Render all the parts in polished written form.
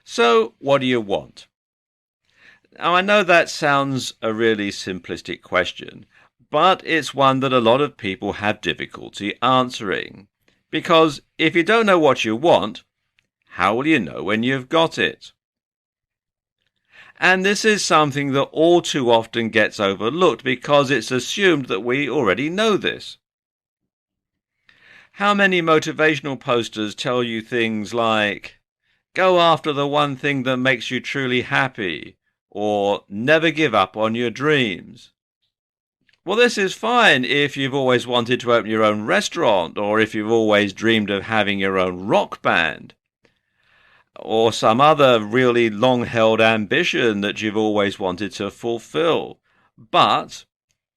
So, what do you want? Now, I know that sounds a really simplistic question, but it's one that a lot of people have difficulty answering. Because if you don't know what you want, how will you know when you've got it? And this is something that all too often gets overlooked because it's assumed that we already know this. How many motivational posters tell you things like, go after the one thing that makes you truly happy, or never give up on your dreams? Well, this is fine if you've always wanted to open your own restaurant, or if you've always dreamed of having your own rock band, or some other really long-held ambition that you've always wanted to fulfill. But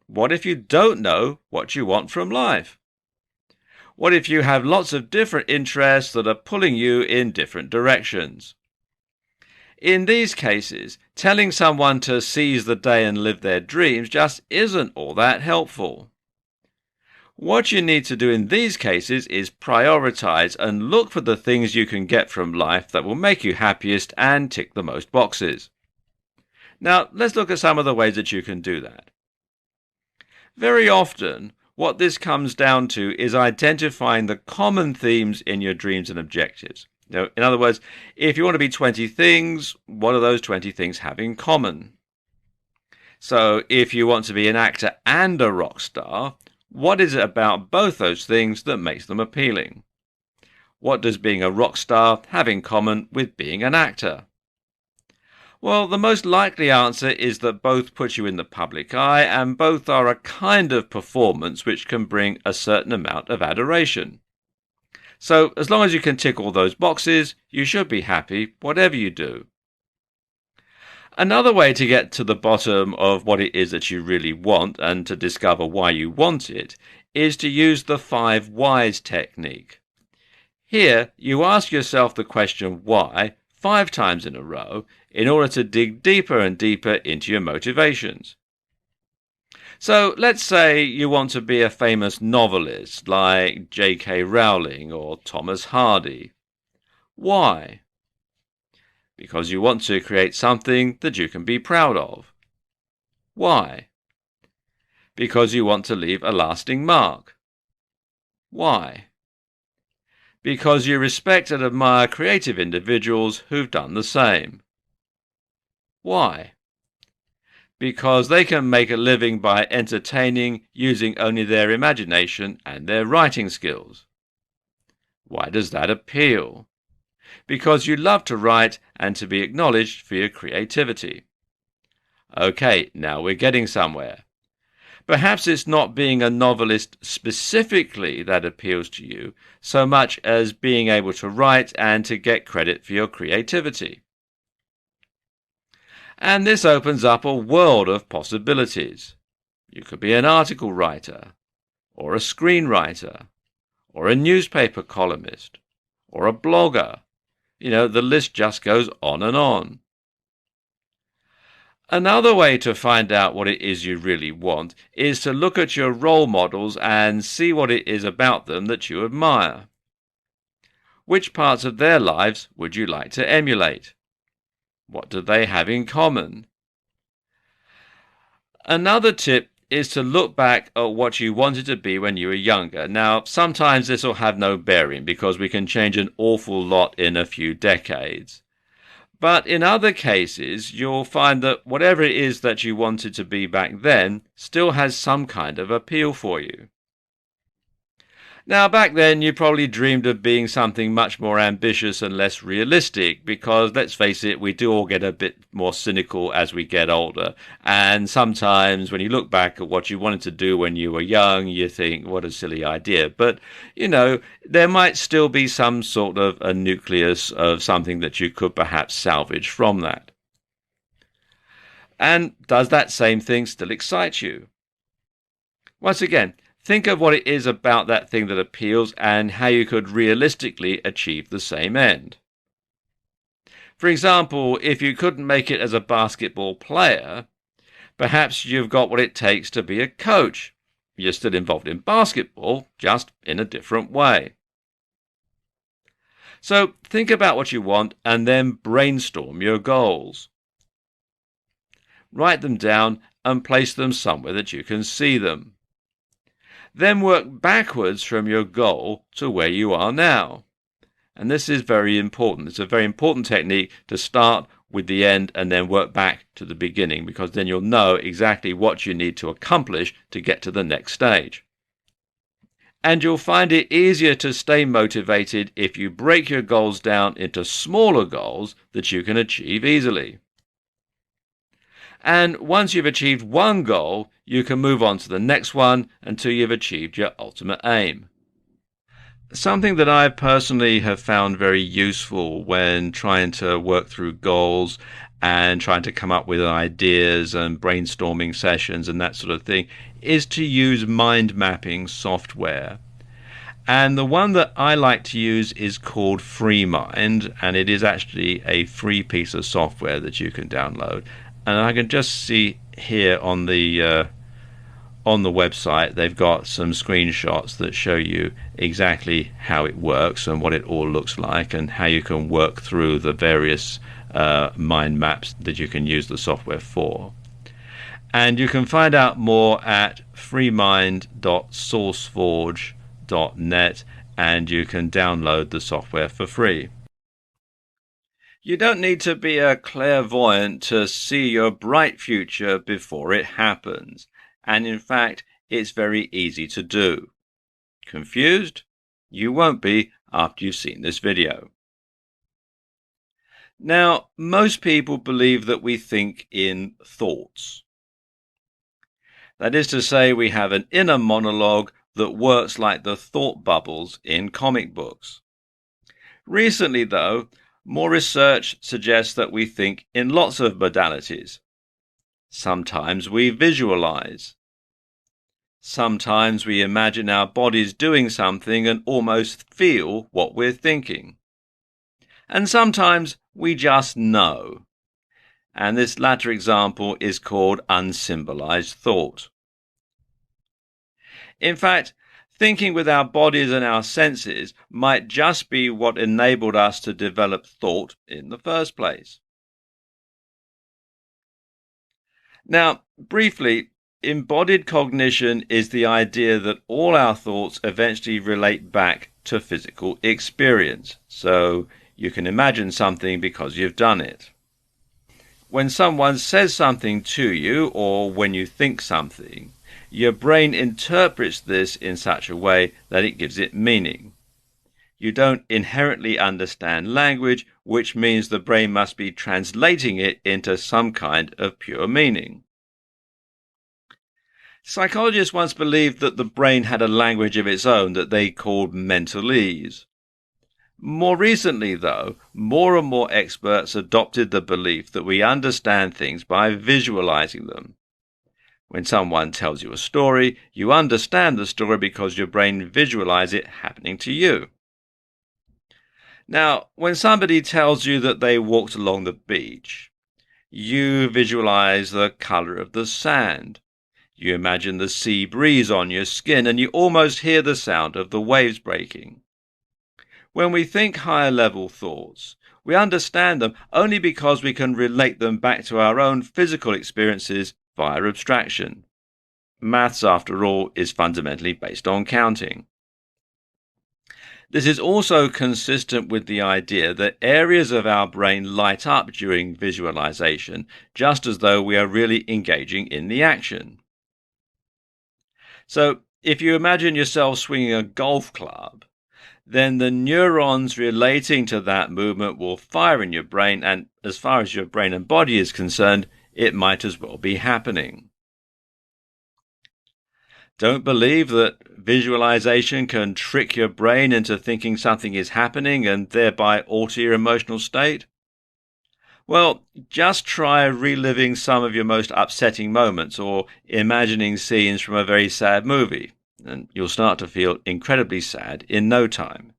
what if you don't know what you want from life? What if you have lots of different interests that are pulling you in different directions? In these cases, telling someone to seize the day and live their dreams just isn't all that helpful. What you need to do in these cases is prioritize and look for the things you can get from life that will make you happiest and tick the most boxes. Now, let's look at some of the ways that you can do that. Very often, what this comes down to is identifying the common themes in your dreams and objectives. Now, in other words, if you want to be 20 things, what do those 20 things have in common? So, if you want to be an actor and a rock star, what is it about both those things that makes them appealing? What does being a rock star have in common with being an actor? Well, the most likely answer is that both put you in the public eye and both are a kind of performance which can bring a certain amount of adoration. So, as long as you can tick all those boxes, you should be happy whatever you do. Another way to get to the bottom of what it is that you really want and to discover why you want it is to use the 5 whys technique. Here, you ask yourself the question why 5 times in a row in order to dig deeper and deeper into your motivations. So let's say you want to be a famous novelist like J.K. Rowling or Thomas Hardy. Why? Because you want to create something that you can be proud of. Why? Because you want to leave a lasting mark. Why? Because you respect and admire creative individuals who've done the same. Why? Because they can make a living by entertaining using only their imagination and their writing skills. Why does that appeal? Because you love to write and to be acknowledged for your creativity. Okay, now we're getting somewhere. Perhaps it's not being a novelist specifically that appeals to you, so much as being able to write and to get credit for your creativity. And this opens up a world of possibilities. You could be an article writer, or a screenwriter, or a newspaper columnist, or a blogger. The list just goes on and on. Another way to find out what it is you really want is to look at your role models and see what it is about them that you admire. Which parts of their lives would you like to emulate? What do they have in common? Another tip is to look back at what you wanted to be when you were younger. Now, sometimes this will have no bearing because we can change an awful lot in a few decades. But in other cases, you'll find that whatever it is that you wanted to be back then still has some kind of appeal for you. Now, back then, you probably dreamed of being something much more ambitious and less realistic because, let's face it, we do all get a bit more cynical as we get older. And sometimes when you look back at what you wanted to do when you were young, you think, what a silly idea. But, there might still be some sort of a nucleus of something that you could perhaps salvage from that. And does that same thing still excite you? Once again, think of what it is about that thing that appeals and how you could realistically achieve the same end. For example, if you couldn't make it as a basketball player, perhaps you've got what it takes to be a coach. You're still involved in basketball, just in a different way. So think about what you want and then brainstorm your goals. Write them down and place them somewhere that you can see them. Then work backwards from your goal to where you are now. And this is very important. It's a very important technique to start with the end and then work back to the beginning, because then you'll know exactly what you need to accomplish to get to the next stage. And you'll find it easier to stay motivated if you break your goals down into smaller goals that you can achieve easily. And once you've achieved one goal, you can move on to the next one until you've achieved your ultimate aim. Something that I personally have found very useful when trying to work through goals and trying to come up with ideas and brainstorming sessions and that sort of thing is to use mind mapping software. And the one that I like to use is called FreeMind, and it is actually a free piece of software that you can download. And I can just see here on the website, they've got some screenshots that show you exactly how it works and what it all looks like and how you can work through the various mind maps that you can use the software for. And you can find out more at freemind.sourceforge.net, and you can download the software for free. You don't need to be a clairvoyant to see your bright future before it happens. And in fact, it's very easy to do. Confused? You won't be after you've seen this video. Now, most people believe that we think in thoughts. That is to say, we have an inner monologue that works like the thought bubbles in comic books. Recently, though, more research suggests that we think in lots of modalities. Sometimes we visualize. Sometimes we imagine our bodies doing something and almost feel what we're thinking. And sometimes we just know. And this latter example is called unsymbolized thought. In fact, thinking with our bodies and our senses might just be what enabled us to develop thought in the first place. Now, briefly, embodied cognition is the idea that all our thoughts eventually relate back to physical experience. So you can imagine something because you've done it. When someone says something to you, or when you think something, your brain interprets this in such a way that it gives it meaning. You don't inherently understand language, which means the brain must be translating it into some kind of pure meaning. Psychologists once believed that the brain had a language of its own that they called mentalese. More recently, though, more and more experts adopted the belief that we understand things by visualizing them. When someone tells you a story, you understand the story because your brain visualizes it happening to you. Now, when somebody tells you that they walked along the beach, you visualize the color of the sand. You imagine the sea breeze on your skin, and you almost hear the sound of the waves breaking. When we think higher level thoughts, we understand them only because we can relate them back to our own physical experiences via abstraction. Maths, after all, is fundamentally based on counting. This is also consistent with the idea that areas of our brain light up during visualization, just as though we are really engaging in the action. So, if you imagine yourself swinging a golf club, then the neurons relating to that movement will fire in your brain, and as far as your brain and body is concerned, it might as well be happening. Don't believe that visualization can trick your brain into thinking something is happening and thereby alter your emotional state? Well, just try reliving some of your most upsetting moments or imagining scenes from a very sad movie, and you'll start to feel incredibly sad in no time.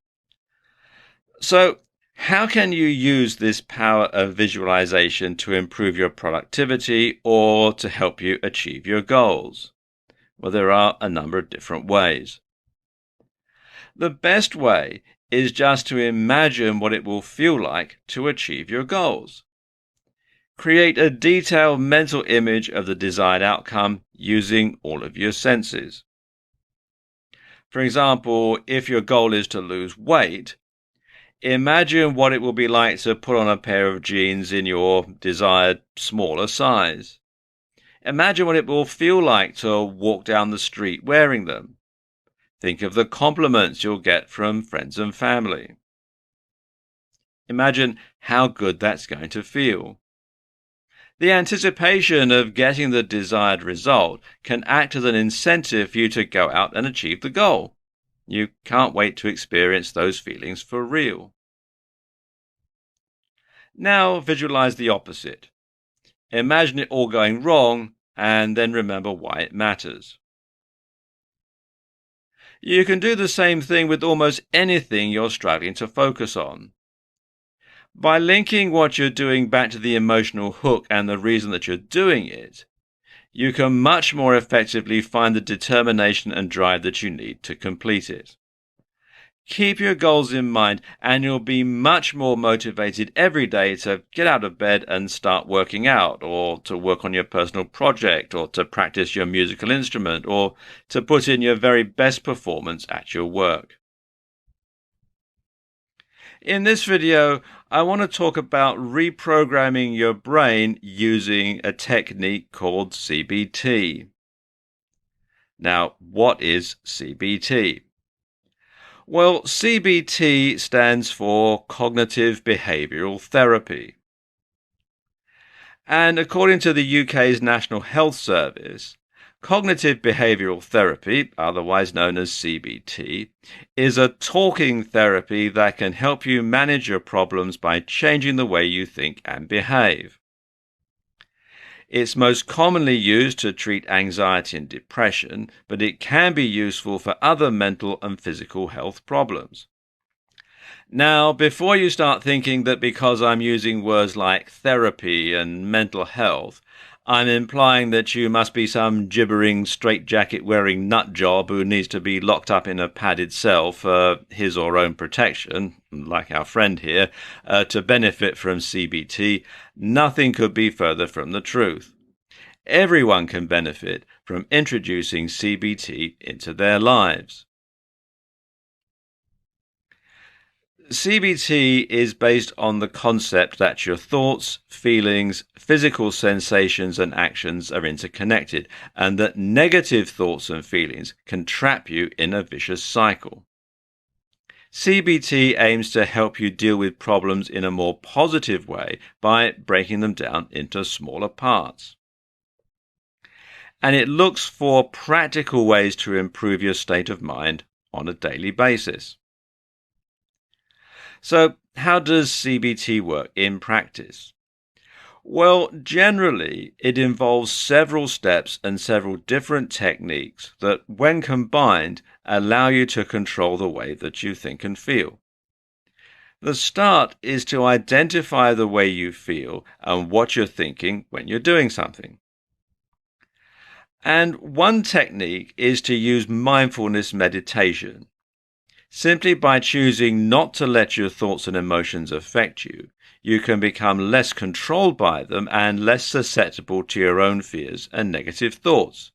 So, how can you use this power of visualization to improve your productivity or to help you achieve your goals? Well, there are a number of different ways. The best way is just to imagine what it will feel like to achieve your goals. Create a detailed mental image of the desired outcome using all of your senses. For example, if your goal is to lose weight, imagine what it will be like to put on a pair of jeans in your desired smaller size. Imagine what it will feel like to walk down the street wearing them. Think of the compliments you'll get from friends and family. Imagine how good that's going to feel. The anticipation of getting the desired result can act as an incentive for you to go out and achieve the goal. You can't wait to experience those feelings for real. Now visualize the opposite. Imagine it all going wrong and then remember why it matters. You can do the same thing with almost anything you're struggling to focus on. By linking what you're doing back to the emotional hook and the reason that you're doing it, you can much more effectively find the determination and drive that you need to complete it. Keep your goals in mind and you'll be much more motivated every day to get out of bed and start working out, or to work on your personal project, or to practice your musical instrument, or to put in your very best performance at your work. In this video, I want to talk about reprogramming your brain using a technique called CBT. Now, what is CBT? Well, CBT stands for Cognitive Behavioural Therapy. And according to the UK's National Health Service, cognitive behavioural therapy, otherwise known as CBT, is a talking therapy that can help you manage your problems by changing the way you think and behave. It's most commonly used to treat anxiety and depression, but it can be useful for other mental and physical health problems. Now, before you start thinking that because I'm using words like therapy and mental health, I'm implying that you must be some gibbering, straitjacket-wearing nutjob who needs to be locked up in a padded cell for his or her own protection, like our friend here, to benefit from CBT, nothing could be further from the truth. Everyone can benefit from introducing CBT into their lives. CBT is based on the concept that your thoughts, feelings, physical sensations and actions are interconnected, and that negative thoughts and feelings can trap you in a vicious cycle. CBT aims to help you deal with problems in a more positive way by breaking them down into smaller parts. And it looks for practical ways to improve your state of mind on a daily basis. So, how does CBT work in practice? Well, generally, it involves several steps and several different techniques that, when combined, allow you to control the way that you think and feel. The start is to identify the way you feel and what you're thinking when you're doing something. And one technique is to use mindfulness meditation. Simply by choosing not to let your thoughts and emotions affect you, you can become less controlled by them and less susceptible to your own fears and negative thoughts.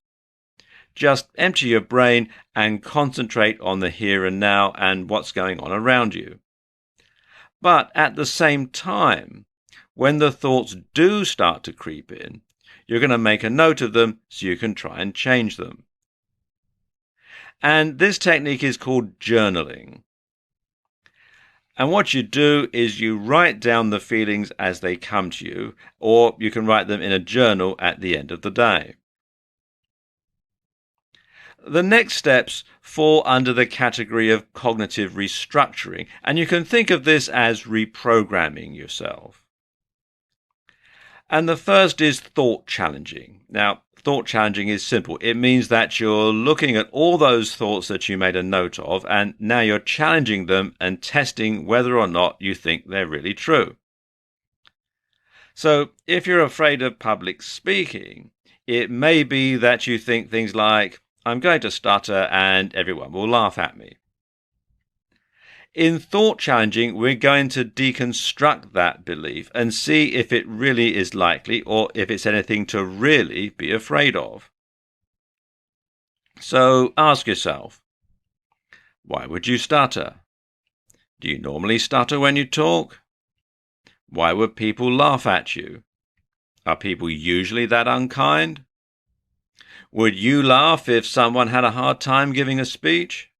Just empty your brain and concentrate on the here and now and what's going on around you. But at the same time, when the thoughts do start to creep in, you're going to make a note of them so you can try and change them. And this technique is called journaling. And what you do is you write down the feelings as they come to you, or you can write them in a journal at the end of the day. The next steps fall under the category of cognitive restructuring, and you can think of this as reprogramming yourself. And the first is thought challenging. Now, thought challenging is simple. It means that you're looking at all those thoughts that you made a note of, and now you're challenging them and testing whether or not you think they're really true. So, if you're afraid of public speaking, it may be that you think things like, I'm going to stutter and everyone will laugh at me. In thought challenging, we're going to deconstruct that belief and see if it really is likely or if it's anything to really be afraid of. So ask yourself, why would you stutter? Do you normally stutter when you talk? Why would people laugh at you? Are people usually that unkind? Would you laugh if someone had a hard time giving a speech?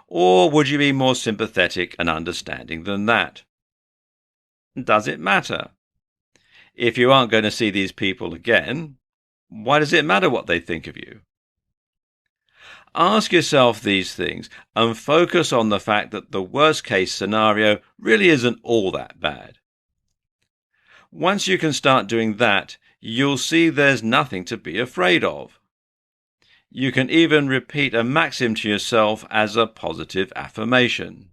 Or would you be more sympathetic and understanding than that? Does it matter? If you aren't going to see these people again, why does it matter what they think of you? Ask yourself these things and focus on the fact that the worst case scenario really isn't all that bad. Once you can start doing that, you'll see there's nothing to be afraid of. You can even repeat a maxim to yourself as a positive affirmation.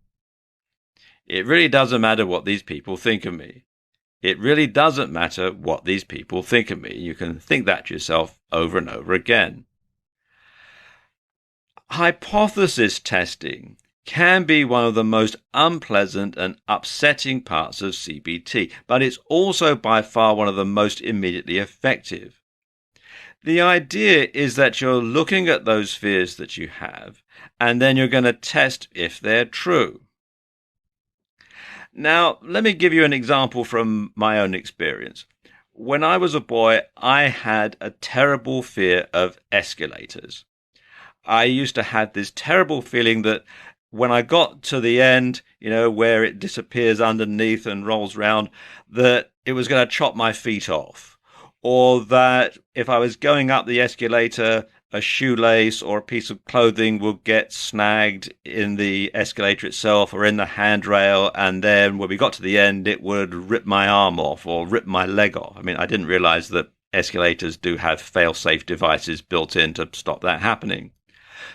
It really doesn't matter what these people think of me. It really doesn't matter what these people think of me. You can think that to yourself over and over again. Hypothesis testing can be one of the most unpleasant and upsetting parts of CBT, but it's also by far one of the most immediately effective. The idea is that you're looking at those fears that you have, and then you're going to test if they're true. Now, let me give you an example from my own experience. When I was a boy, I had a terrible fear of escalators. I used to have this terrible feeling that when I got to the end, where it disappears underneath and rolls round, that it was going to chop my feet off. Or that if I was going up the escalator, a shoelace or a piece of clothing would get snagged in the escalator itself or in the handrail, and then when we got to the end, it would rip my arm off or rip my leg off. I mean, I didn't realize that escalators do have fail-safe devices built in to stop that happening.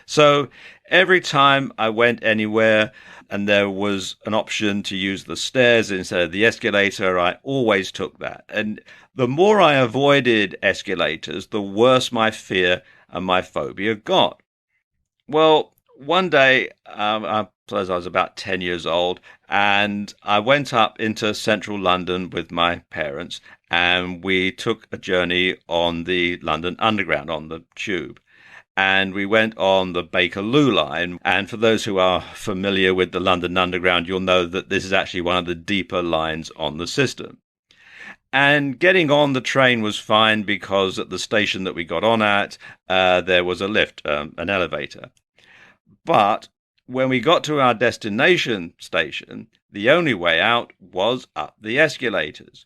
So every time I went anywhere and there was an option to use the stairs instead of the escalator, I always took that. And the more I avoided escalators, the worse my fear and my phobia got. Well, one day, I suppose I was about 10 years old, and I went up into central London with my parents, and we took a journey on the London Underground, on the tube. And we went on the Bakerloo line. And for those who are familiar with the London Underground, you'll know that this is actually one of the deeper lines on the system. And getting on the train was fine because at the station that we got on at, there was a lift, an elevator. But when we got to our destination station, the only way out was up the escalators.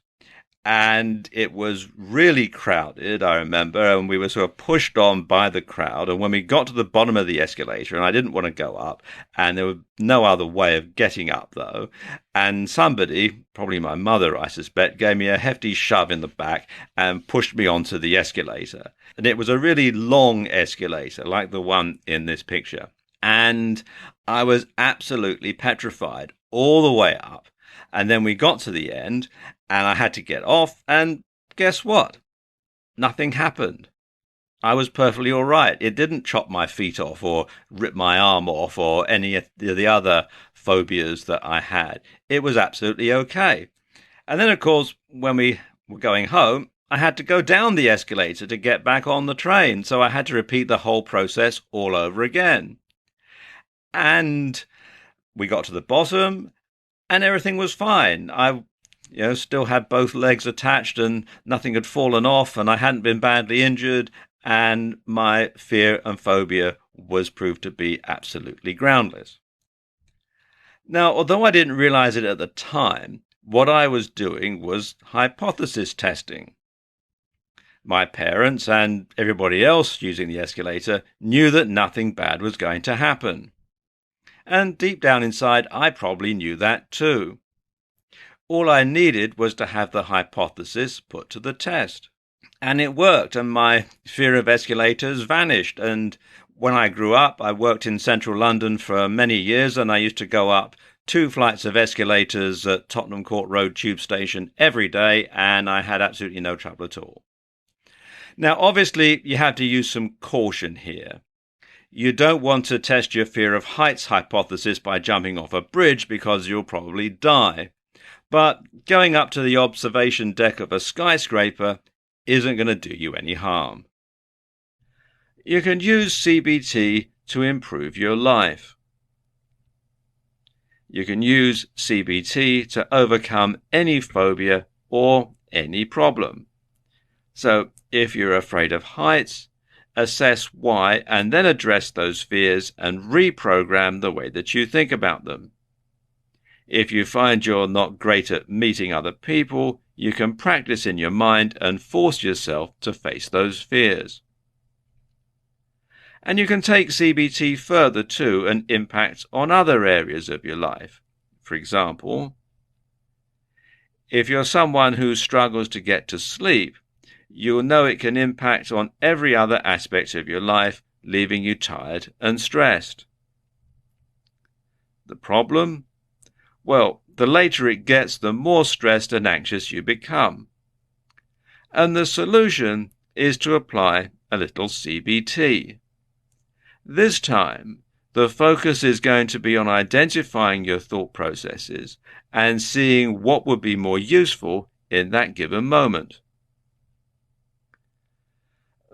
And it was really crowded, I remember, and we were sort of pushed on by the crowd. And when we got to the bottom of the escalator, and I didn't want to go up, and there was no other way of getting up, though, and somebody, probably my mother, I suspect, gave me a hefty shove in the back and pushed me onto the escalator. And it was a really long escalator, like the one in this picture. And I was absolutely petrified all the way up. And then we got to the end, and I had to get off, and guess what? Nothing happened. I was perfectly all right. It didn't chop my feet off or rip my arm off or any of the other phobias that I had. It was absolutely okay. And then, of course, when we were going home, I had to go down the escalator to get back on the train, so I had to repeat the whole process all over again. And we got to the bottom, and everything was fine. I still had both legs attached and nothing had fallen off, and I hadn't been badly injured, and my fear and phobia was proved to be absolutely groundless. Now, although I didn't realize it at the time, what I was doing was hypothesis testing. My parents and everybody else using the escalator knew that nothing bad was going to happen. And deep down inside, I probably knew that too. All I needed was to have the hypothesis put to the test. And it worked, and my fear of escalators vanished. And when I grew up, I worked in central London for many years, and I used to go up 2 flights of escalators at Tottenham Court Road tube station every day, and I had absolutely no trouble at all. Now, obviously, you have to use some caution here. You don't want to test your fear of heights hypothesis by jumping off a bridge because you'll probably die. But going up to the observation deck of a skyscraper isn't going to do you any harm. You can use CBT to improve your life. You can use CBT to overcome any phobia or any problem. So if you're afraid of heights, assess why and then address those fears and reprogram the way that you think about them. If you find you're not great at meeting other people, you can practice in your mind and force yourself to face those fears. And you can take CBT further too and impact on other areas of your life. For example, if you're someone who struggles to get to sleep, you'll know it can impact on every other aspect of your life, leaving you tired and stressed. The problem? Well, the later it gets, the more stressed and anxious you become. And the solution is to apply a little CBT. This time, the focus is going to be on identifying your thought processes and seeing what would be more useful in that given moment.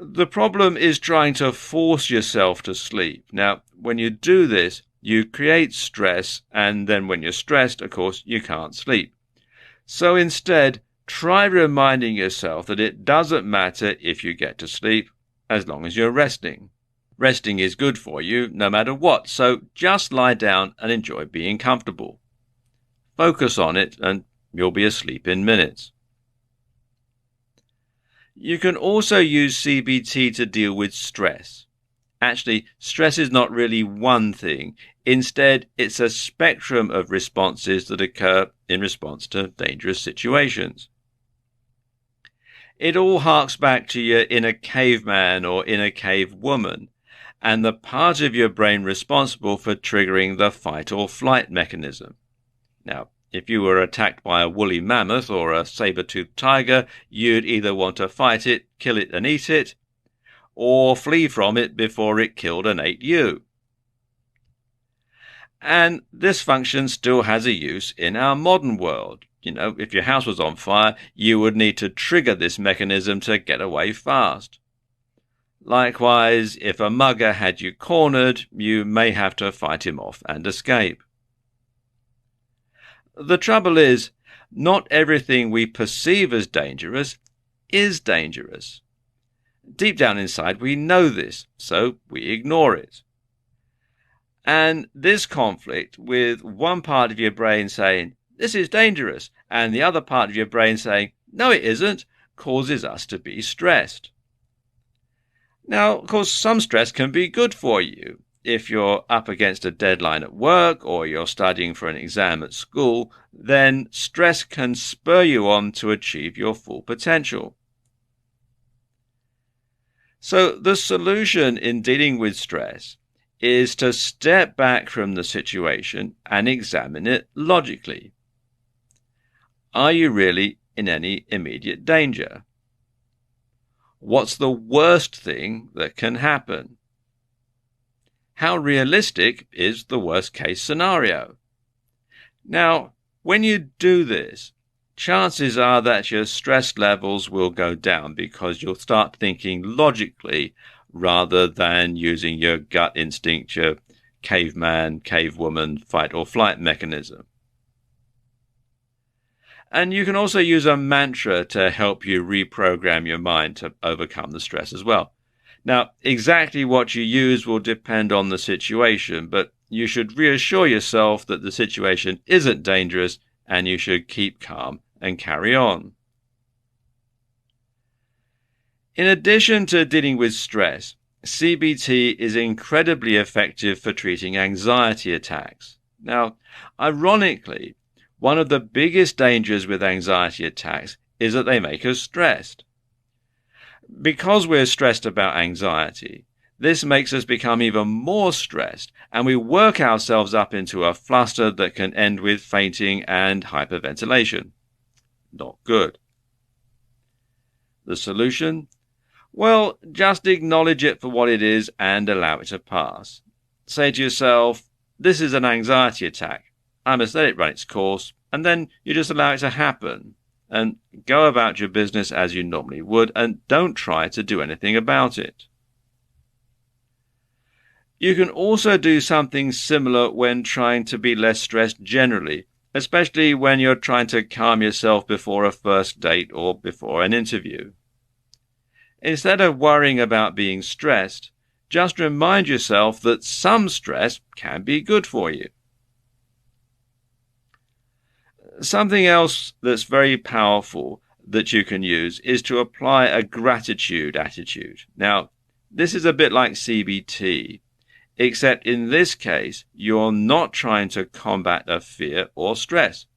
The problem is trying to force yourself to sleep. Now, when you do this, you create stress, and then when you're stressed, of course, you can't sleep. So instead, try reminding yourself that it doesn't matter if you get to sleep as long as you're resting. Resting is good for you no matter what, so just lie down and enjoy being comfortable. Focus on it and you'll be asleep in minutes. You can also use CBT to deal with stress. Actually, stress is not really one thing. Instead, it's a spectrum of responses that occur in response to dangerous situations. It all harks back to your inner caveman or inner cave woman, and the part of your brain responsible for triggering the fight or flight mechanism. Now, if you were attacked by a woolly mammoth or a saber-toothed tiger, you'd either want to fight it, kill it and eat it, or flee from it before it killed and ate you. And this function still has a use in our modern world. If your house was on fire, you would need to trigger this mechanism to get away fast. Likewise, if a mugger had you cornered, you may have to fight him off and escape. The trouble is, not everything we perceive as dangerous is dangerous. Deep down inside, we know this, so we ignore it. And this conflict with one part of your brain saying, this is dangerous, and the other part of your brain saying, no, it isn't, causes us to be stressed. Now, of course, some stress can be good for you. If you're up against a deadline at work or you're studying for an exam at school, then stress can spur you on to achieve your full potential. So the solution in dealing with stress is to step back from the situation and examine it logically. Are you really in any immediate danger? What's the worst thing that can happen? How realistic is the worst case scenario? Now, when you do this, chances are that your stress levels will go down because you'll start thinking logically rather than using your gut instinct, your caveman, cavewoman, fight or flight mechanism. And you can also use a mantra to help you reprogram your mind to overcome the stress as well. Now, exactly what you use will depend on the situation, but you should reassure yourself that the situation isn't dangerous and you should keep calm and carry on. In addition to dealing with stress, CBT is incredibly effective for treating anxiety attacks. Now, ironically, one of the biggest dangers with anxiety attacks is that they make us stressed. Because we're stressed about anxiety, this makes us become even more stressed, and we work ourselves up into a fluster that can end with fainting and hyperventilation. Not good. The solution? Well, just acknowledge it for what it is and allow it to pass. Say to yourself, this is an anxiety attack. I must let it run its course, and then you just allow it to happen. And go about your business as you normally would, and don't try to do anything about it. You can also do something similar when trying to be less stressed generally, especially when you're trying to calm yourself before a first date or before an interview. Instead of worrying about being stressed, just remind yourself that some stress can be good for you. Something else that's very powerful that you can use is to apply a gratitude attitude. Now, this is a bit like CBT, except in this case, you're not trying to combat a fear or stress.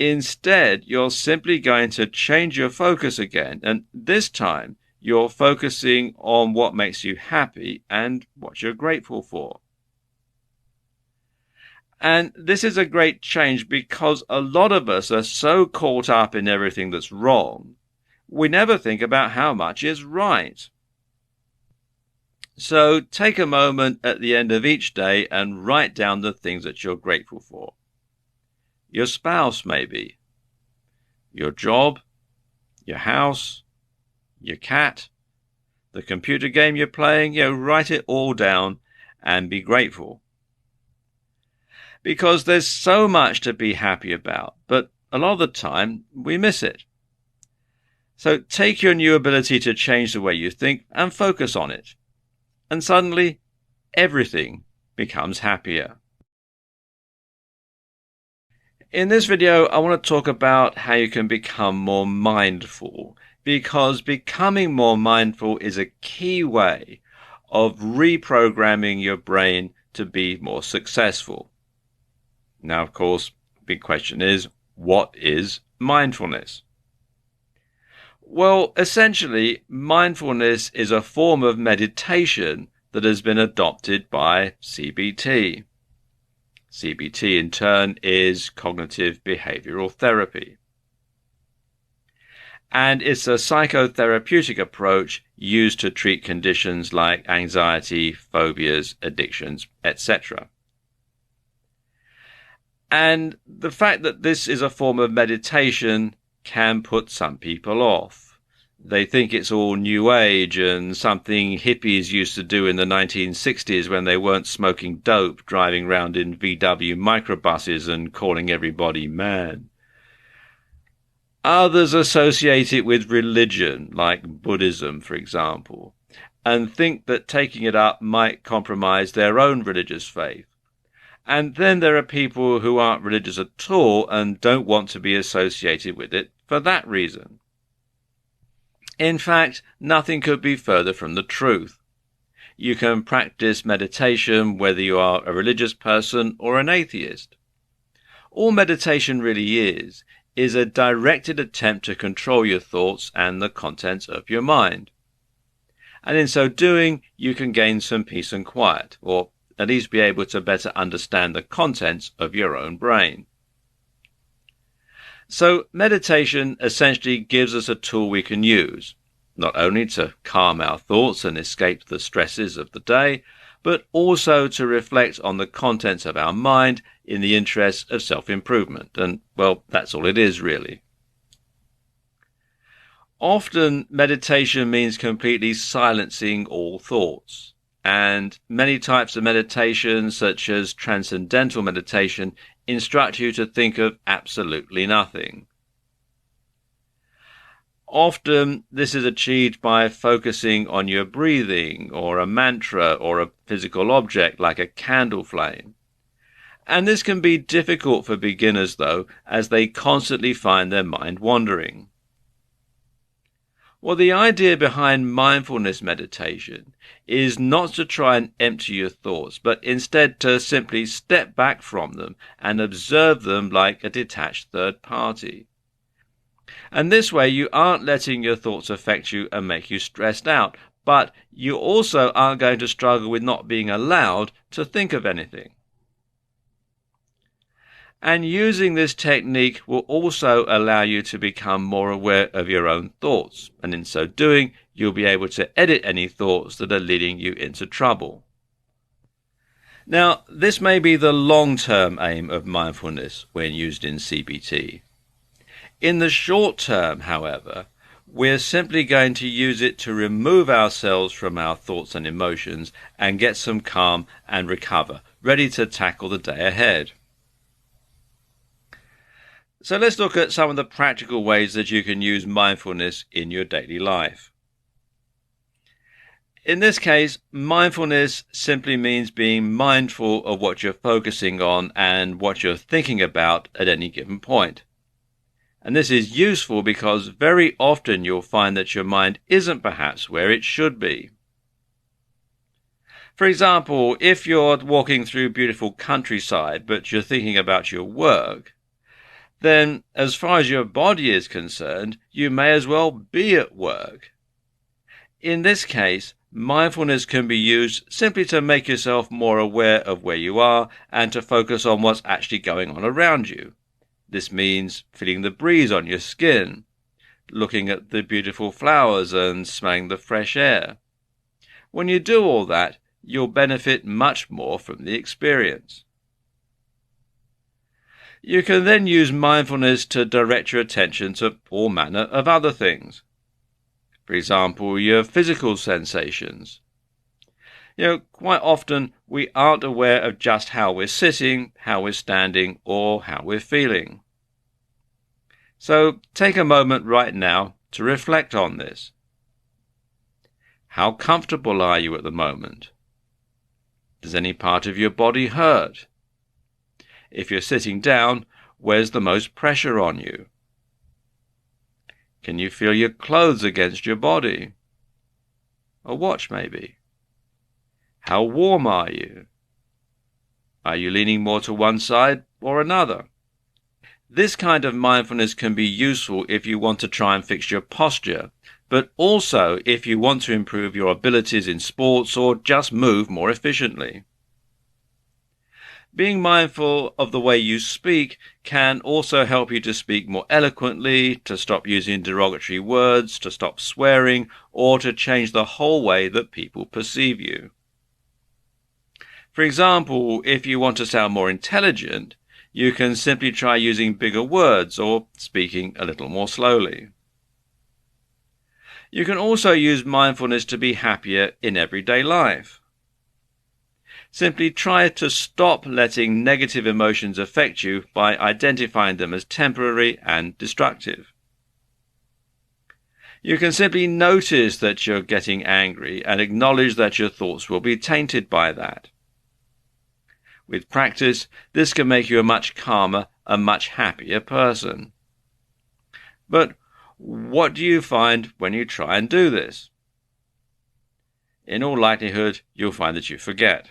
Instead, you're simply going to change your focus again, and this time you're focusing on what makes you happy and what you're grateful for. And this is a great change because a lot of us are so caught up in everything that's wrong, we never think about how much is right. So take a moment at the end of each day and write down the things that you're grateful for. Your spouse, maybe. Your job, your house, your cat, the computer game you're playing. Write it all down and be grateful. Because there's so much to be happy about, but a lot of the time we miss it. So take your new ability to change the way you think and focus on it. And suddenly, everything becomes happier. In this video, I want to talk about how you can become more mindful, because becoming more mindful is a key way of reprogramming your brain to be more successful. Now, of course, the big question is, what is mindfulness? Well, essentially, mindfulness is a form of meditation that has been adopted by CBT. CBT, in turn, is cognitive behavioral therapy. And it's a psychotherapeutic approach used to treat conditions like anxiety, phobias, addictions, etc. And the fact that this is a form of meditation can put some people off. They think it's all new age and something hippies used to do in the 1960s when they weren't smoking dope, driving around in VW microbuses and calling everybody man. Others associate it with religion, like Buddhism, for example, and think that taking it up might compromise their own religious faith. And then there are people who aren't religious at all and don't want to be associated with it for that reason. In fact, nothing could be further from the truth. You can practice meditation whether you are a religious person or an atheist. All meditation really is a directed attempt to control your thoughts and the contents of your mind. And in so doing, you can gain some peace and quiet, or at least be able to better understand the contents of your own brain. So meditation essentially gives us a tool we can use, not only to calm our thoughts and escape the stresses of the day, but also to reflect on the contents of our mind in the interest of self-improvement. And, well, that's all it is, really. Often, meditation means completely silencing all thoughts. And many types of meditation, such as transcendental meditation, instruct you to think of absolutely nothing. Often, this is achieved by focusing on your breathing, or a mantra, or a physical object like a candle flame. And this can be difficult for beginners, though, as they constantly find their mind wandering. Well, the idea behind mindfulness meditation is not to try and empty your thoughts, but instead to simply step back from them and observe them like a detached third party. And this way you aren't letting your thoughts affect you and make you stressed out, but you also aren't going to struggle with not being allowed to think of anything. And using this technique will also allow you to become more aware of your own thoughts, and in so doing, you'll be able to edit any thoughts that are leading you into trouble. Now, this may be the long-term aim of mindfulness when used in CBT. In the short term, however, we're simply going to use it to remove ourselves from our thoughts and emotions and get some calm and recover, ready to tackle the day ahead. So let's look at some of the practical ways that you can use mindfulness in your daily life. In this case, mindfulness simply means being mindful of what you're focusing on and what you're thinking about at any given point. And this is useful because very often you'll find that your mind isn't perhaps where it should be. For example, if you're walking through beautiful countryside but you're thinking about your work, then as far as your body is concerned, you may as well be at work. In this case, mindfulness can be used simply to make yourself more aware of where you are and to focus on what's actually going on around you. This means feeling the breeze on your skin, looking at the beautiful flowers and smelling the fresh air. When you do all that, you'll benefit much more from the experience. You can then use mindfulness to direct your attention to all manner of other things. For example, your physical sensations. Quite often we aren't aware of just how we're sitting, how we're standing, or how we're feeling. So take a moment right now to reflect on this. How comfortable are you at the moment? Does any part of your body hurt? If you're sitting down, where's the most pressure on you? Can you feel your clothes against your body? A watch maybe? How warm are you? Are you leaning more to one side or another? This kind of mindfulness can be useful if you want to try and fix your posture, but also if you want to improve your abilities in sports or just move more efficiently. Being mindful of the way you speak can also help you to speak more eloquently, to stop using derogatory words, to stop swearing, or to change the whole way that people perceive you. For example, if you want to sound more intelligent, you can simply try using bigger words or speaking a little more slowly. You can also use mindfulness to be happier in everyday life. Simply try to stop letting negative emotions affect you by identifying them as temporary and destructive. You can simply notice that you're getting angry and acknowledge that your thoughts will be tainted by that. With practice, this can make you a much calmer and much happier person. But what do you find when you try and do this? In all likelihood, you'll find that you forget.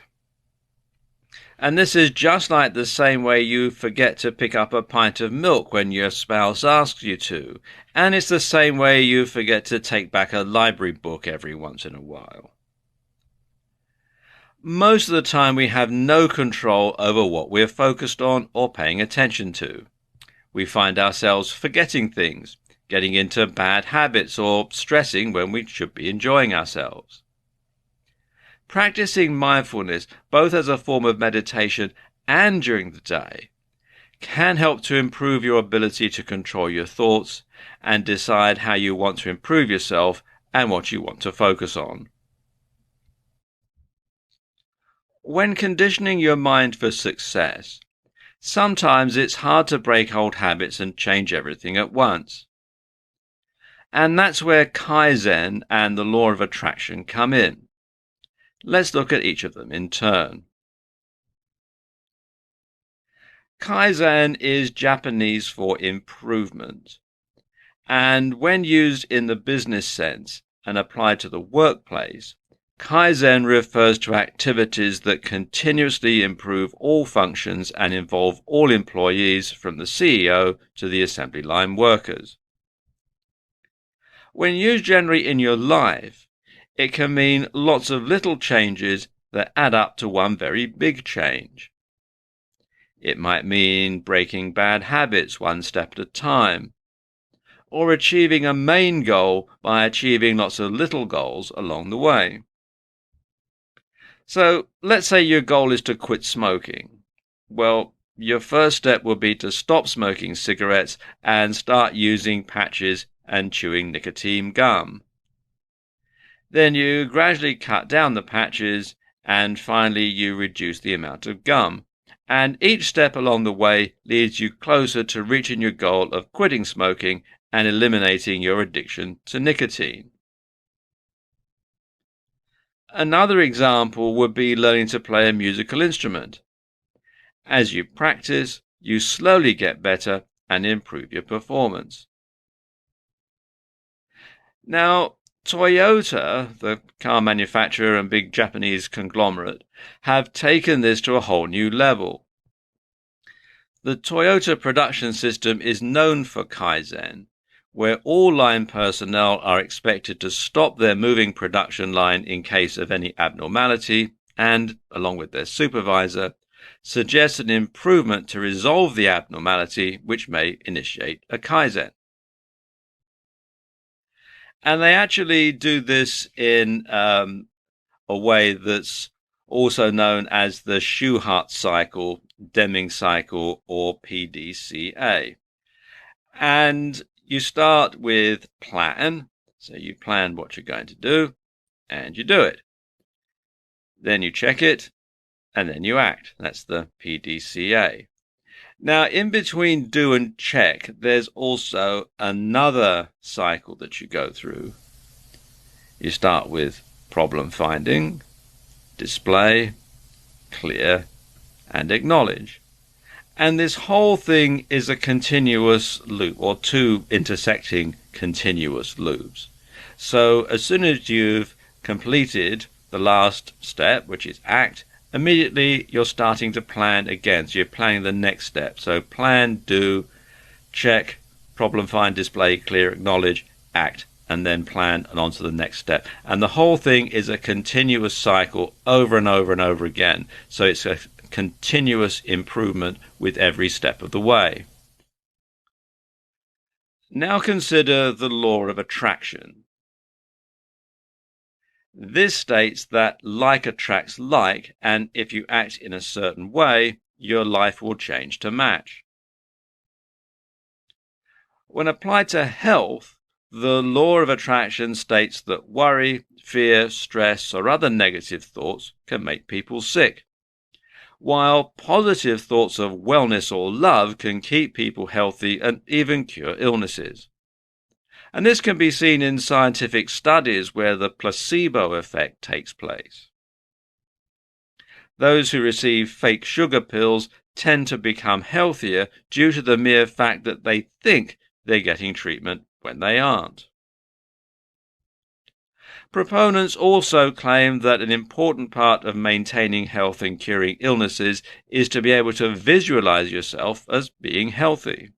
And this is just like the same way you forget to pick up a pint of milk when your spouse asks you to, and it's the same way you forget to take back a library book every once in a while. Most of the time we have no control over what we're focused on or paying attention to. We find ourselves forgetting things, getting into bad habits, or stressing when we should be enjoying ourselves. Practicing mindfulness, both as a form of meditation and during the day, can help to improve your ability to control your thoughts and decide how you want to improve yourself and what you want to focus on. When conditioning your mind for success, sometimes it's hard to break old habits and change everything at once. And that's where Kaizen and the law of attraction come in. Let's look at each of them in turn. Kaizen is Japanese for improvement, and when used in the business sense and applied to the workplace, Kaizen refers to activities that continuously improve all functions and involve all employees from the CEO to the assembly line workers. When used generally in your life, it can mean lots of little changes that add up to one very big change. It might mean breaking bad habits one step at a time, or achieving a main goal by achieving lots of little goals along the way. So let's say your goal is to quit smoking. Well, your first step will be to stop smoking cigarettes and start using patches and chewing nicotine gum. Then you gradually cut down the patches, and finally you reduce the amount of gum. And each step along the way leads you closer to reaching your goal of quitting smoking and eliminating your addiction to nicotine. Another example would be learning to play a musical instrument. As you practice, you slowly get better and improve your performance. Now, Toyota, the car manufacturer and big Japanese conglomerate, have taken this to a whole new level. The Toyota production system is known for Kaizen, where all line personnel are expected to stop their moving production line in case of any abnormality and, along with their supervisor, suggest an improvement to resolve the abnormality which may initiate a Kaizen. And they actually do this in a way that's also known as the Schuhart cycle, Deming cycle, or PDCA. And you start with plan. So you plan what you're going to do, and you do it. Then you check it, and then you act. That's the PDCA. Now, in between do and check, there's also another cycle that you go through. You start with problem finding, display, clear, and acknowledge. And this whole thing is a continuous loop, or two intersecting continuous loops. So as soon as you've completed the last step, which is act, immediately you're starting to plan again. So you're planning the next step. So plan, do, check, problem find, display, clear, acknowledge, act, and then plan and on to the next step. And the whole thing is a continuous cycle over and over and over again. So it's a continuous improvement with every step of the way. Now consider the law of attraction. This states that like attracts like, and if you act in a certain way, your life will change to match. When applied to health, the law of attraction states that worry, fear, stress, or other negative thoughts can make people sick, while positive thoughts of wellness or love can keep people healthy and even cure illnesses. And this can be seen in scientific studies where the placebo effect takes place. Those who receive fake sugar pills tend to become healthier due to the mere fact that they think they're getting treatment when they aren't. Proponents also claim that an important part of maintaining health and curing illnesses is to be able to visualize yourself as being healthy.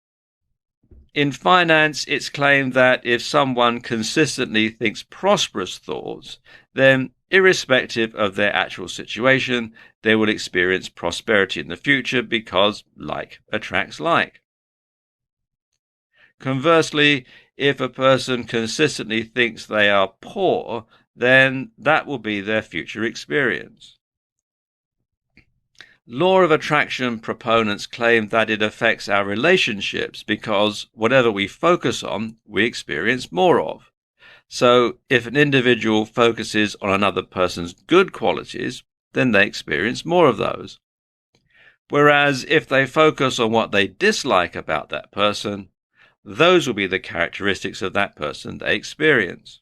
In finance, it's claimed that if someone consistently thinks prosperous thoughts, then irrespective of their actual situation, they will experience prosperity in the future because like attracts like. Conversely, if a person consistently thinks they are poor, then that will be their future experience. Law of attraction proponents claim that it affects our relationships because whatever we focus on, we experience more of. So if an individual focuses on another person's good qualities, then they experience more of those. Whereas if they focus on what they dislike about that person, those will be the characteristics of that person they experience.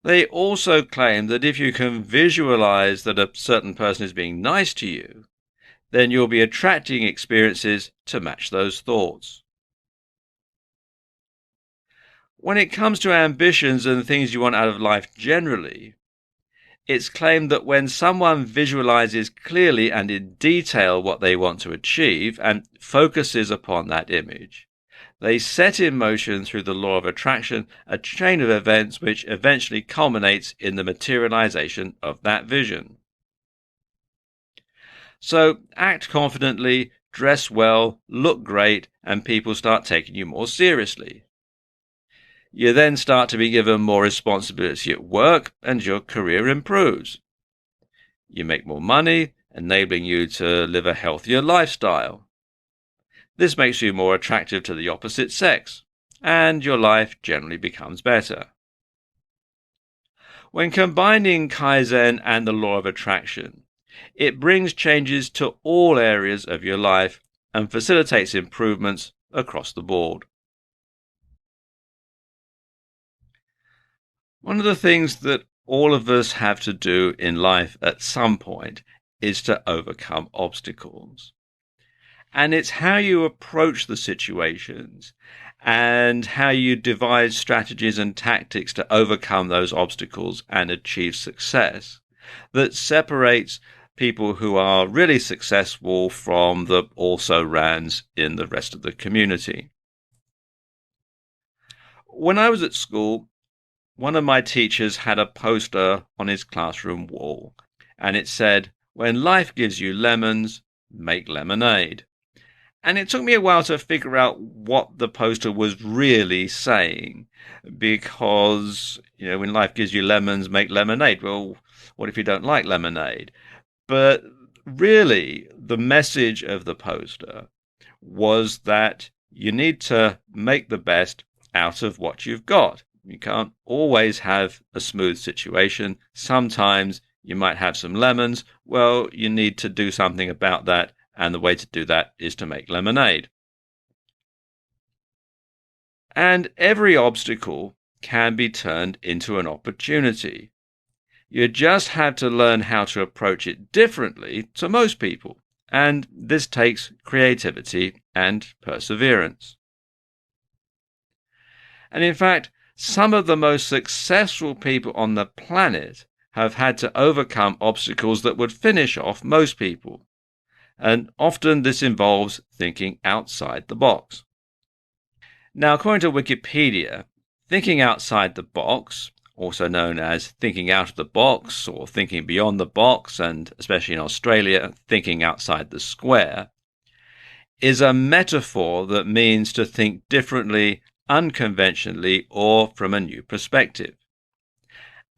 They also claim that if you can visualize that a certain person is being nice to you, then you'll be attracting experiences to match those thoughts. When it comes to ambitions and things you want out of life generally, it's claimed that when someone visualizes clearly and in detail what they want to achieve and focuses upon that image, they set in motion through the law of attraction a chain of events which eventually culminates in the materialization of that vision. So act confidently, dress well, look great, and people start taking you more seriously. You then start to be given more responsibility at work and your career improves. You make more money, enabling you to live a healthier lifestyle. This makes you more attractive to the opposite sex, and your life generally becomes better. When combining Kaizen and the law of attraction, it brings changes to all areas of your life and facilitates improvements across the board. One of the things that all of us have to do in life at some point is to overcome obstacles. And it's how you approach the situations and how you devise strategies and tactics to overcome those obstacles and achieve success that separates people who are really successful from the also-rans in the rest of the community. When I was at school, one of my teachers had a poster on his classroom wall, and it said, "When life gives you lemons, make lemonade." And it took me a while to figure out what the poster was really saying, because, when life gives you lemons, make lemonade. Well, what if you don't like lemonade? But really, the message of the poster was that you need to make the best out of what you've got. You can't always have a smooth situation. Sometimes you might have some lemons. Well, you need to do something about that, and the way to do that is to make lemonade. And every obstacle can be turned into an opportunity. You just have to learn how to approach it differently to most people, and this takes creativity and perseverance. And in fact, some of the most successful people on the planet have had to overcome obstacles that would finish off most people. And often this involves thinking outside the box. Now, according to Wikipedia, thinking outside the box, also known as thinking out of the box or thinking beyond the box, and especially in Australia, thinking outside the square, is a metaphor that means to think differently, unconventionally, or from a new perspective.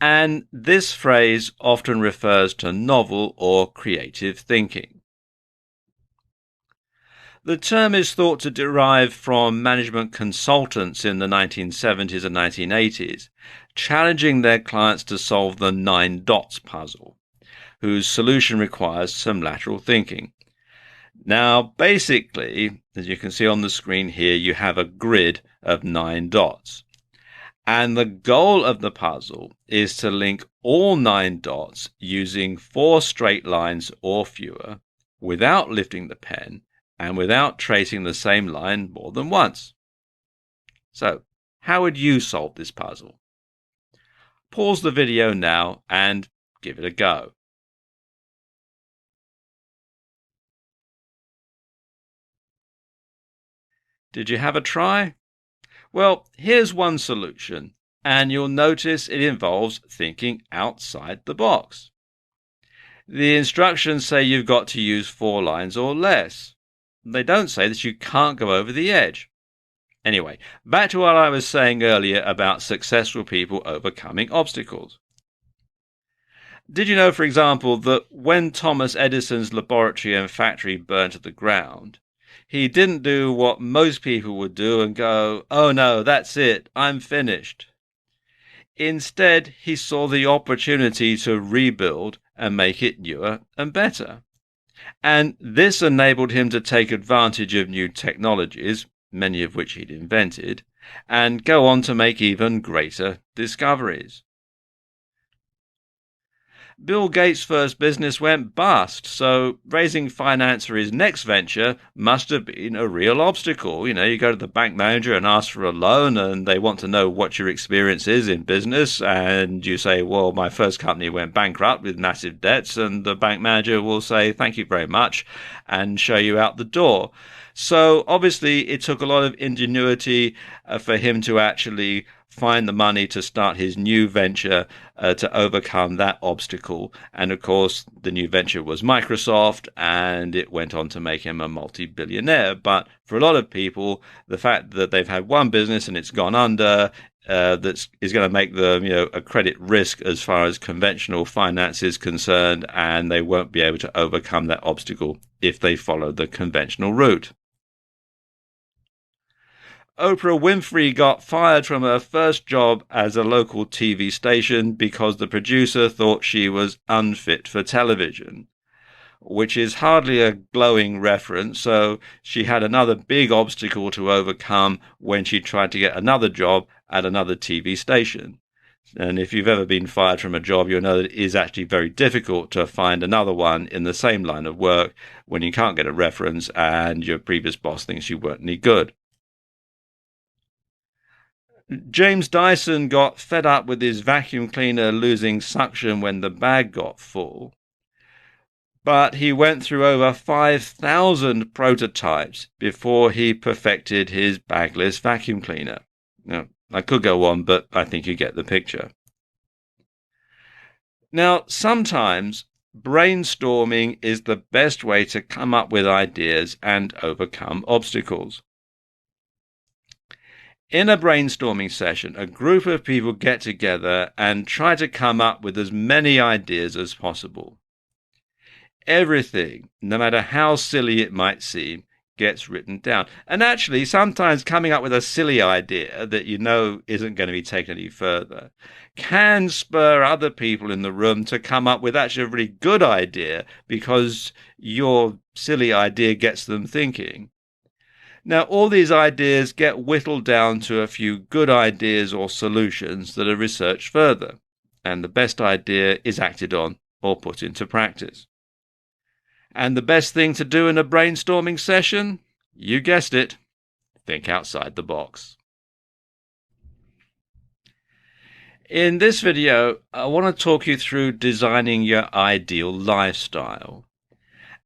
And this phrase often refers to novel or creative thinking. The term is thought to derive from management consultants in the 1970s and 1980s, challenging their clients to solve the 9 dots puzzle, whose solution requires some lateral thinking. Now, basically, as you can see on the screen here, you have a grid of 9 dots. And the goal of the puzzle is to link all 9 dots using 4 straight lines or fewer, without lifting the pen, and without tracing the same line more than once. So, how would you solve this puzzle? Pause the video now and give it a go. Did you have a try? Well, here's one solution, and you'll notice it involves thinking outside the box. The instructions say you've got to use 4 lines or less. They don't say that you can't go over the edge. Anyway, back to what I was saying earlier about successful people overcoming obstacles. Did you know, for example, that when Thomas Edison's laboratory and factory burned to the ground, he didn't do what most people would do and go, "Oh no, that's it, I'm finished." Instead, he saw the opportunity to rebuild and make it newer and better. And this enabled him to take advantage of new technologies, many of which he'd invented, and go on to make even greater discoveries. Bill Gates' first business went bust, so raising finance for his next venture must have been a real obstacle. You go to the bank manager and ask for a loan, and they want to know what your experience is in business, and you say, "Well, my first company went bankrupt with massive debts," and the bank manager will say, "Thank you very much," and show you out the door. So obviously it took a lot of ingenuity for him to actually find the money to start his new venture to overcome that obstacle. And of course, the new venture was Microsoft, and it went on to make him a multi-billionaire. But for a lot of people, the fact that they've had one business and it's gone under, that is going to make them, a credit risk as far as conventional finance is concerned, and they won't be able to overcome that obstacle if they follow the conventional route. Oprah Winfrey got fired from her first job as a local TV station because the producer thought she was unfit for television, which is hardly a glowing reference. So she had another big obstacle to overcome when she tried to get another job at another TV station. And if you've ever been fired from a job, you'll know that it is actually very difficult to find another one in the same line of work when you can't get a reference and your previous boss thinks you weren't any good. James Dyson got fed up with his vacuum cleaner losing suction when the bag got full, but he went through over 5,000 prototypes before he perfected his bagless vacuum cleaner. Now, I could go on, but I think you get the picture. Now, sometimes brainstorming is the best way to come up with ideas and overcome obstacles. In a brainstorming session, a group of people get together and try to come up with as many ideas as possible. Everything, no matter how silly it might seem, gets written down. And actually, sometimes coming up with a silly idea that you know isn't going to be taken any further can spur other people in the room to come up with actually a really good idea because your silly idea gets them thinking. Now, all these ideas get whittled down to a few good ideas or solutions that are researched further, and the best idea is acted on or put into practice. And the best thing to do in a brainstorming session? You guessed it, think outside the box. In this video, I want to talk you through designing your ideal lifestyle.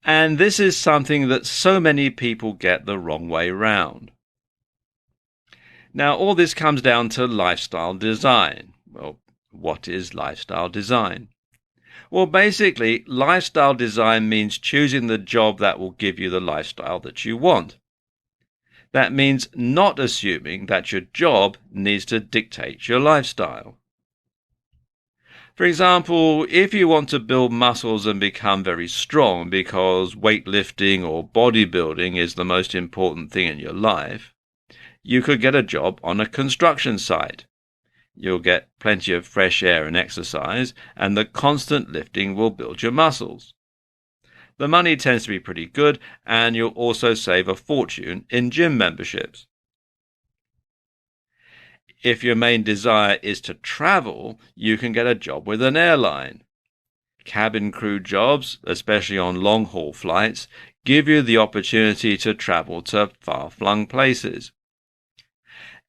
And this is something that so many people get the wrong way round. Now, all this comes down to lifestyle design. Well, what is lifestyle design? Well, basically, lifestyle design means choosing the job that will give you the lifestyle that you want. That means not assuming that your job needs to dictate your lifestyle. For example, if you want to build muscles and become very strong because weightlifting or bodybuilding is the most important thing in your life, you could get a job on a construction site. You'll get plenty of fresh air and exercise, and the constant lifting will build your muscles. The money tends to be pretty good, and you'll also save a fortune in gym memberships. If your main desire is to travel, you can get a job with an airline. Cabin crew jobs, especially on long-haul flights, give you the opportunity to travel to far-flung places.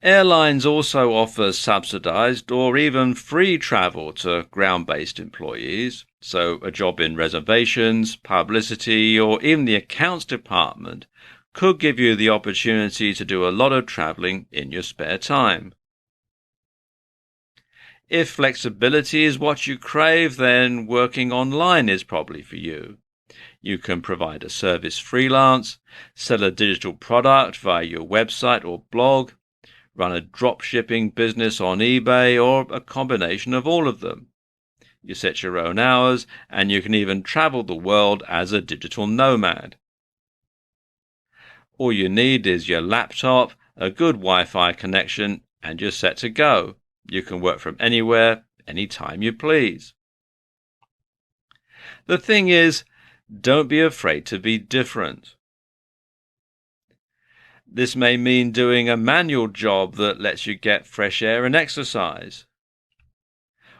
Airlines also offer subsidized or even free travel to ground-based employees, so a job in reservations, publicity, or even the accounts department could give you the opportunity to do a lot of traveling in your spare time. If flexibility is what you crave, then working online is probably for you. You can provide a service freelance, sell a digital product via your website or blog, run a drop shipping business on eBay, or a combination of all of them. You set your own hours, and you can even travel the world as a digital nomad. All you need is your laptop, a good Wi-Fi connection, and you're set to go. You can work from anywhere, anytime you please. The thing is, don't be afraid to be different. This may mean doing a manual job that lets you get fresh air and exercise.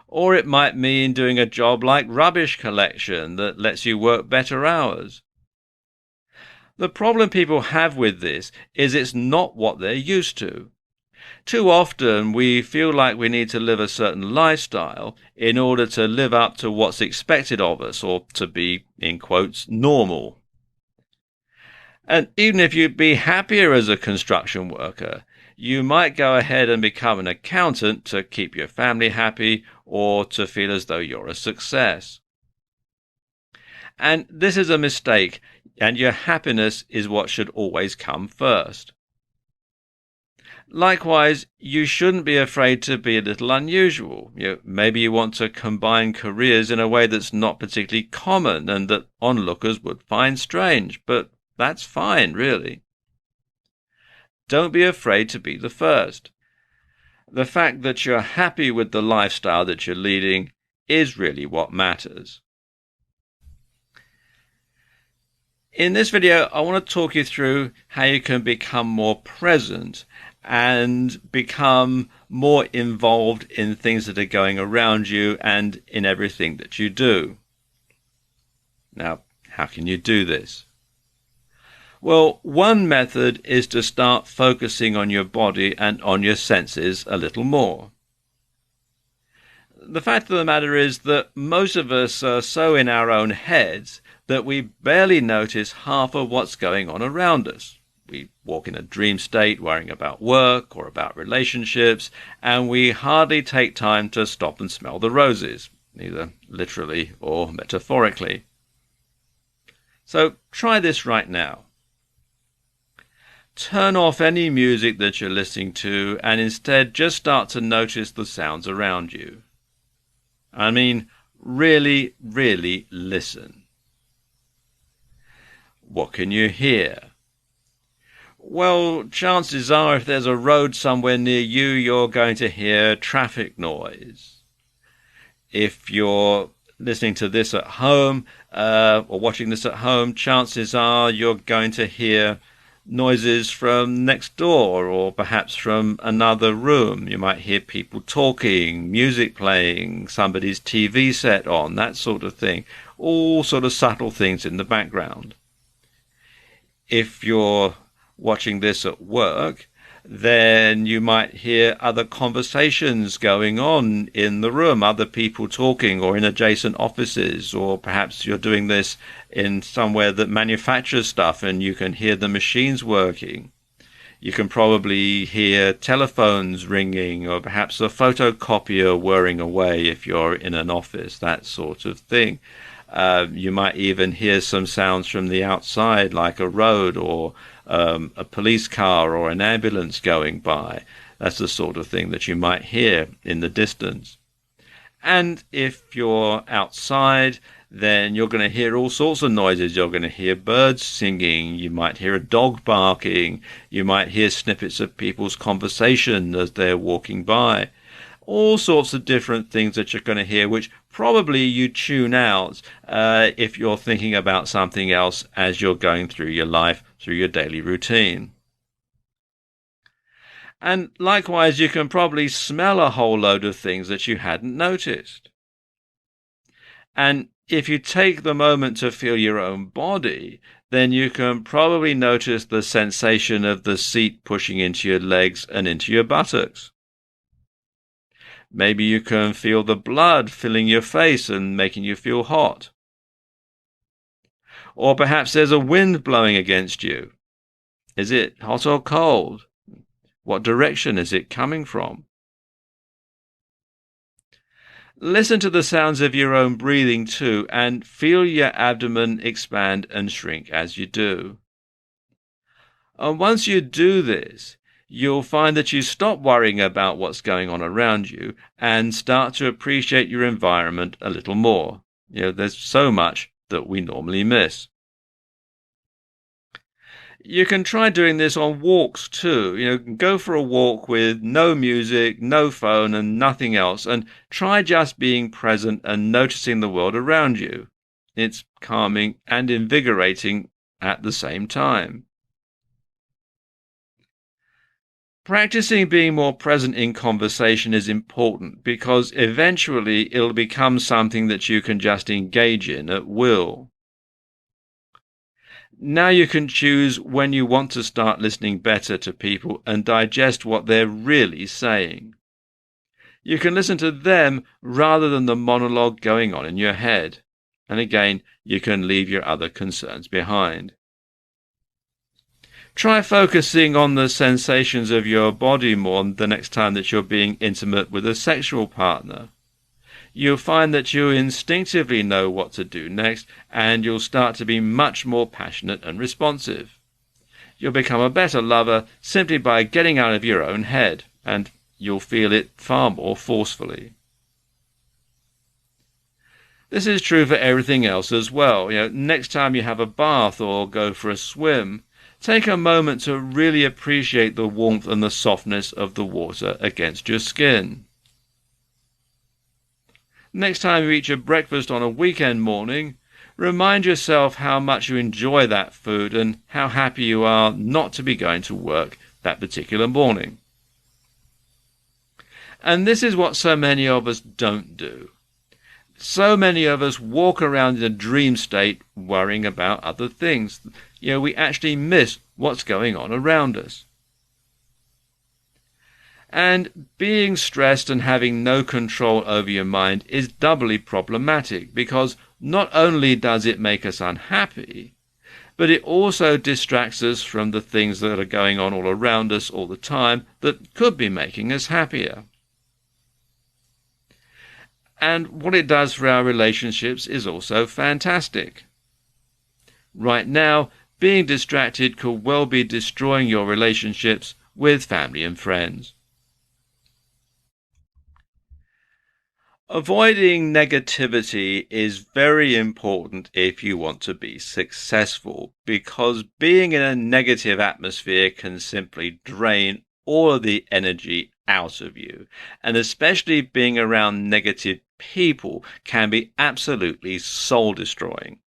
Or it might mean doing a job like rubbish collection that lets you work better hours. The problem people have with this is it's not what they're used to. Too often we feel like we need to live a certain lifestyle in order to live up to what's expected of us, or to be, in quotes, normal. And even if you'd be happier as a construction worker, you might go ahead and become an accountant to keep your family happy or to feel as though you're a success. And this is a mistake, and your happiness is what should always come first. Likewise, you shouldn't be afraid to be a little unusual. Maybe you want to combine careers in a way that's not particularly common and that onlookers would find strange, but that's fine, really. Don't be afraid to be the first. The fact that you're happy with the lifestyle that you're leading is really what matters. In this video, I want to talk you through how you can become more present and become more involved in things that are going around you and in everything that you do. Now, how can you do this? Well, one method is to start focusing on your body and on your senses a little more. The fact of the matter is that most of us are so in our own heads that we barely notice half of what's going on around us. We walk in a dream state worrying about work or about relationships, and we hardly take time to stop and smell the roses, either literally or metaphorically. So try this right now. Turn off any music that you're listening to and instead just start to notice the sounds around you. I mean, really, really listen. What can you hear? Well, chances are if there's a road somewhere near you, you're going to hear traffic noise. If you're listening to this at home or watching this at home, chances are you're going to hear noises from next door or perhaps from another room. You might hear people talking, music playing, somebody's TV set on, that sort of thing. All sort of subtle things in the background. If you're watching this at work, then you might hear other conversations going on in the room, other people talking, or in adjacent offices, or perhaps you're doing this in somewhere that manufactures stuff and you can hear the machines working. You can probably hear telephones ringing, or perhaps a photocopier whirring away if you're in an office, that sort of thing. You might even hear some sounds from the outside, like a road or a police car or an ambulance going by. That's the sort of thing that you might hear in the distance. And if you're outside, then you're going to hear all sorts of noises. You're going to hear birds singing. You might hear a dog barking. You might hear snippets of people's conversation as they're walking by. All sorts of different things that you're going to hear, which probably you tune out if you're thinking about something else as you're going through your life, through your daily routine. And likewise, you can probably smell a whole load of things that you hadn't noticed. And if you take the moment to feel your own body, then you can probably notice the sensation of the seat pushing into your legs and into your buttocks. Maybe you can feel the blood filling your face and making you feel hot. Or perhaps there's a wind blowing against you. Is it hot or cold? What direction is it coming from? Listen to the sounds of your own breathing too, and feel your abdomen expand and shrink as you do. And once you do this, you'll find that you stop worrying about what's going on around you and start to appreciate your environment a little more. There's so much that we normally miss. You can try doing this on walks too. Go for a walk with no music, no phone, and nothing else, and try just being present and noticing the world around you. It's calming and invigorating at the same time. Practicing being more present in conversation is important because eventually it'll become something that you can just engage in at will. Now you can choose when you want to start listening better to people and digest what they're really saying. You can listen to them rather than the monologue going on in your head. And again, you can leave your other concerns behind. Try focusing on the sensations of your body more the next time that you're being intimate with a sexual partner. You'll find that you instinctively know what to do next, and you'll start to be much more passionate and responsive. You'll become a better lover simply by getting out of your own head, and you'll feel it far more forcefully. This is true for everything else as well. Next time you have a bath or go for a swim, take a moment to really appreciate the warmth and the softness of the water against your skin. Next time you eat your breakfast on a weekend morning, remind yourself how much you enjoy that food and how happy you are not to be going to work that particular morning. And this is what so many of us don't do. So many of us walk around in a dream state worrying about other things. We actually miss what's going on around us. And being stressed and having no control over your mind is doubly problematic because not only does it make us unhappy, but it also distracts us from the things that are going on all around us all the time that could be making us happier. And what it does for our relationships is also fantastic. Right now, being distracted could well be destroying your relationships with family and friends. Avoiding negativity is very important if you want to be successful, because being in a negative atmosphere can simply drain all of the energy out of you. And especially being around negative people can be absolutely soul-destroying.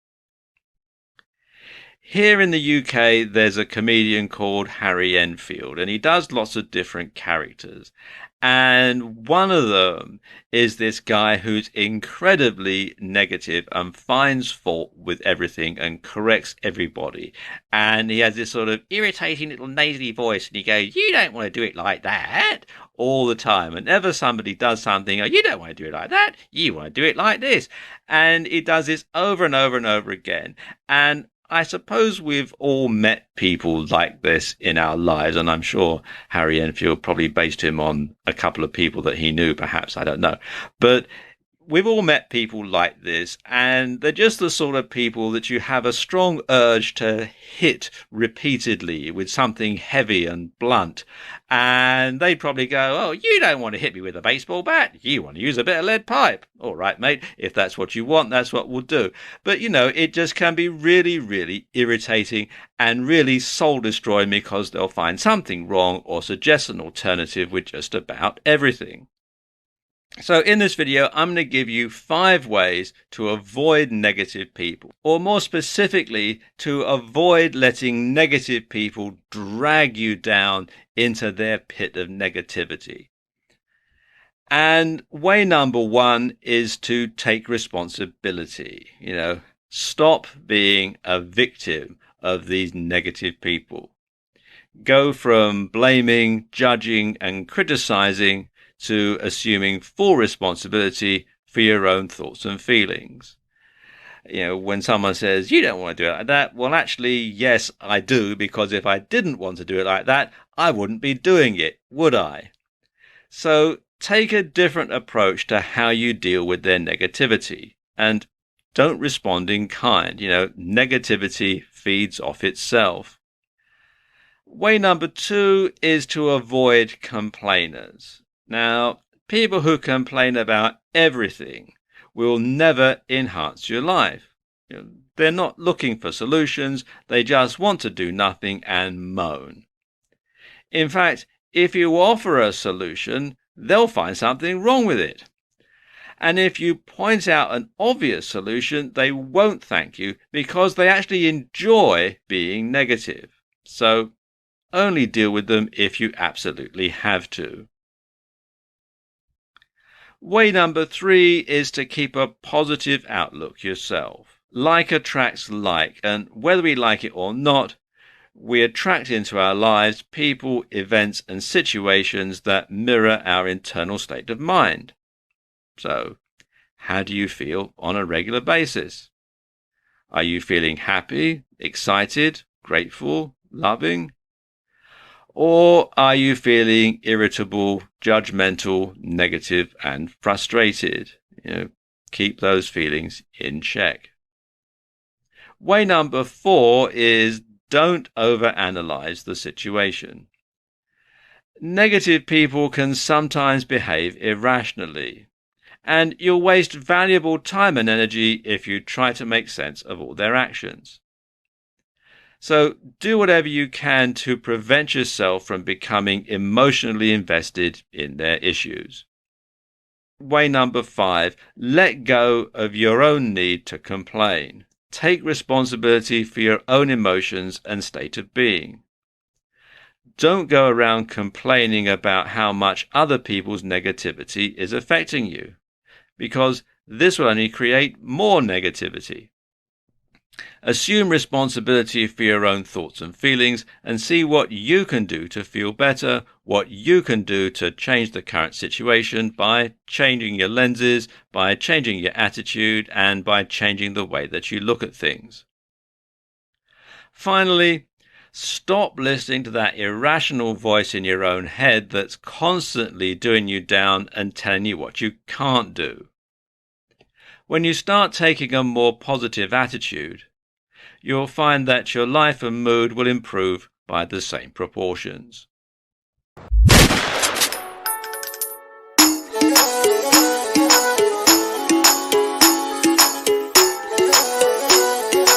Here in the UK, there's a comedian called Harry Enfield, and he does lots of different characters. And one of them is this guy who's incredibly negative and finds fault with everything and corrects everybody. And he has this sort of irritating little nasally voice, and he goes, "You don't want to do it like that," all the time. Whenever somebody does something, "Oh, you don't want to do it like that, you want to do it like this." And he does this over and over and over again. And I suppose we've all met people like this in our lives, and I'm sure Harry Enfield probably based him on a couple of people that he knew, perhaps, I don't know. But we've all met people like this, and they're just the sort of people that you have a strong urge to hit repeatedly with something heavy and blunt. And they'd probably go, "Oh, you don't want to hit me with a baseball bat. You want to use a bit of lead pipe. All right, mate, if that's what you want, that's what we'll do." But, it just can be really, really irritating and really soul-destroying because they'll find something wrong or suggest an alternative with just about everything. So in this video, I'm going to give you 5 ways to avoid negative people, or more specifically, to avoid letting negative people drag you down into their pit of negativity. And way number 1 is to take responsibility. Stop being a victim of these negative people. Go from blaming, judging, and criticizing to assuming full responsibility for your own thoughts and feelings. When someone says, "You don't want to do it like that," well, actually, yes, I do, because if I didn't want to do it like that, I wouldn't be doing it, would I? So take a different approach to how you deal with their negativity, and don't respond in kind. Negativity feeds off itself. Way number 2 is to avoid complainers. Now, people who complain about everything will never enhance your life. They're not looking for solutions, they just want to do nothing and moan. In fact, if you offer a solution, they'll find something wrong with it. And if you point out an obvious solution, they won't thank you because they actually enjoy being negative. So only deal with them if you absolutely have to. Way number 3 is to keep a positive outlook yourself. Like attracts like, and whether we like it or not, we attract into our lives people, events, and situations that mirror our internal state of mind. So, how do you feel on a regular basis? Are you feeling happy, excited, grateful, loving, Or are you feeling irritable, judgmental, negative, and frustrated? Keep those feelings in check. Way number 4 is don't overanalyze the situation. Negative people can sometimes behave irrationally, and you'll waste valuable time and energy if you try to make sense of all their actions. So do whatever you can to prevent yourself from becoming emotionally invested in their issues. Way number 5, let go of your own need to complain. Take responsibility for your own emotions and state of being. Don't go around complaining about how much other people's negativity is affecting you, because this will only create more negativity. Assume responsibility for your own thoughts and feelings and see what you can do to feel better, what you can do to change the current situation by changing your lenses, by changing your attitude, and by changing the way that you look at things. Finally, stop listening to that irrational voice in your own head that's constantly doing you down and telling you what you can't do. When you start taking a more positive attitude, you'll find that your life and mood will improve by the same proportions.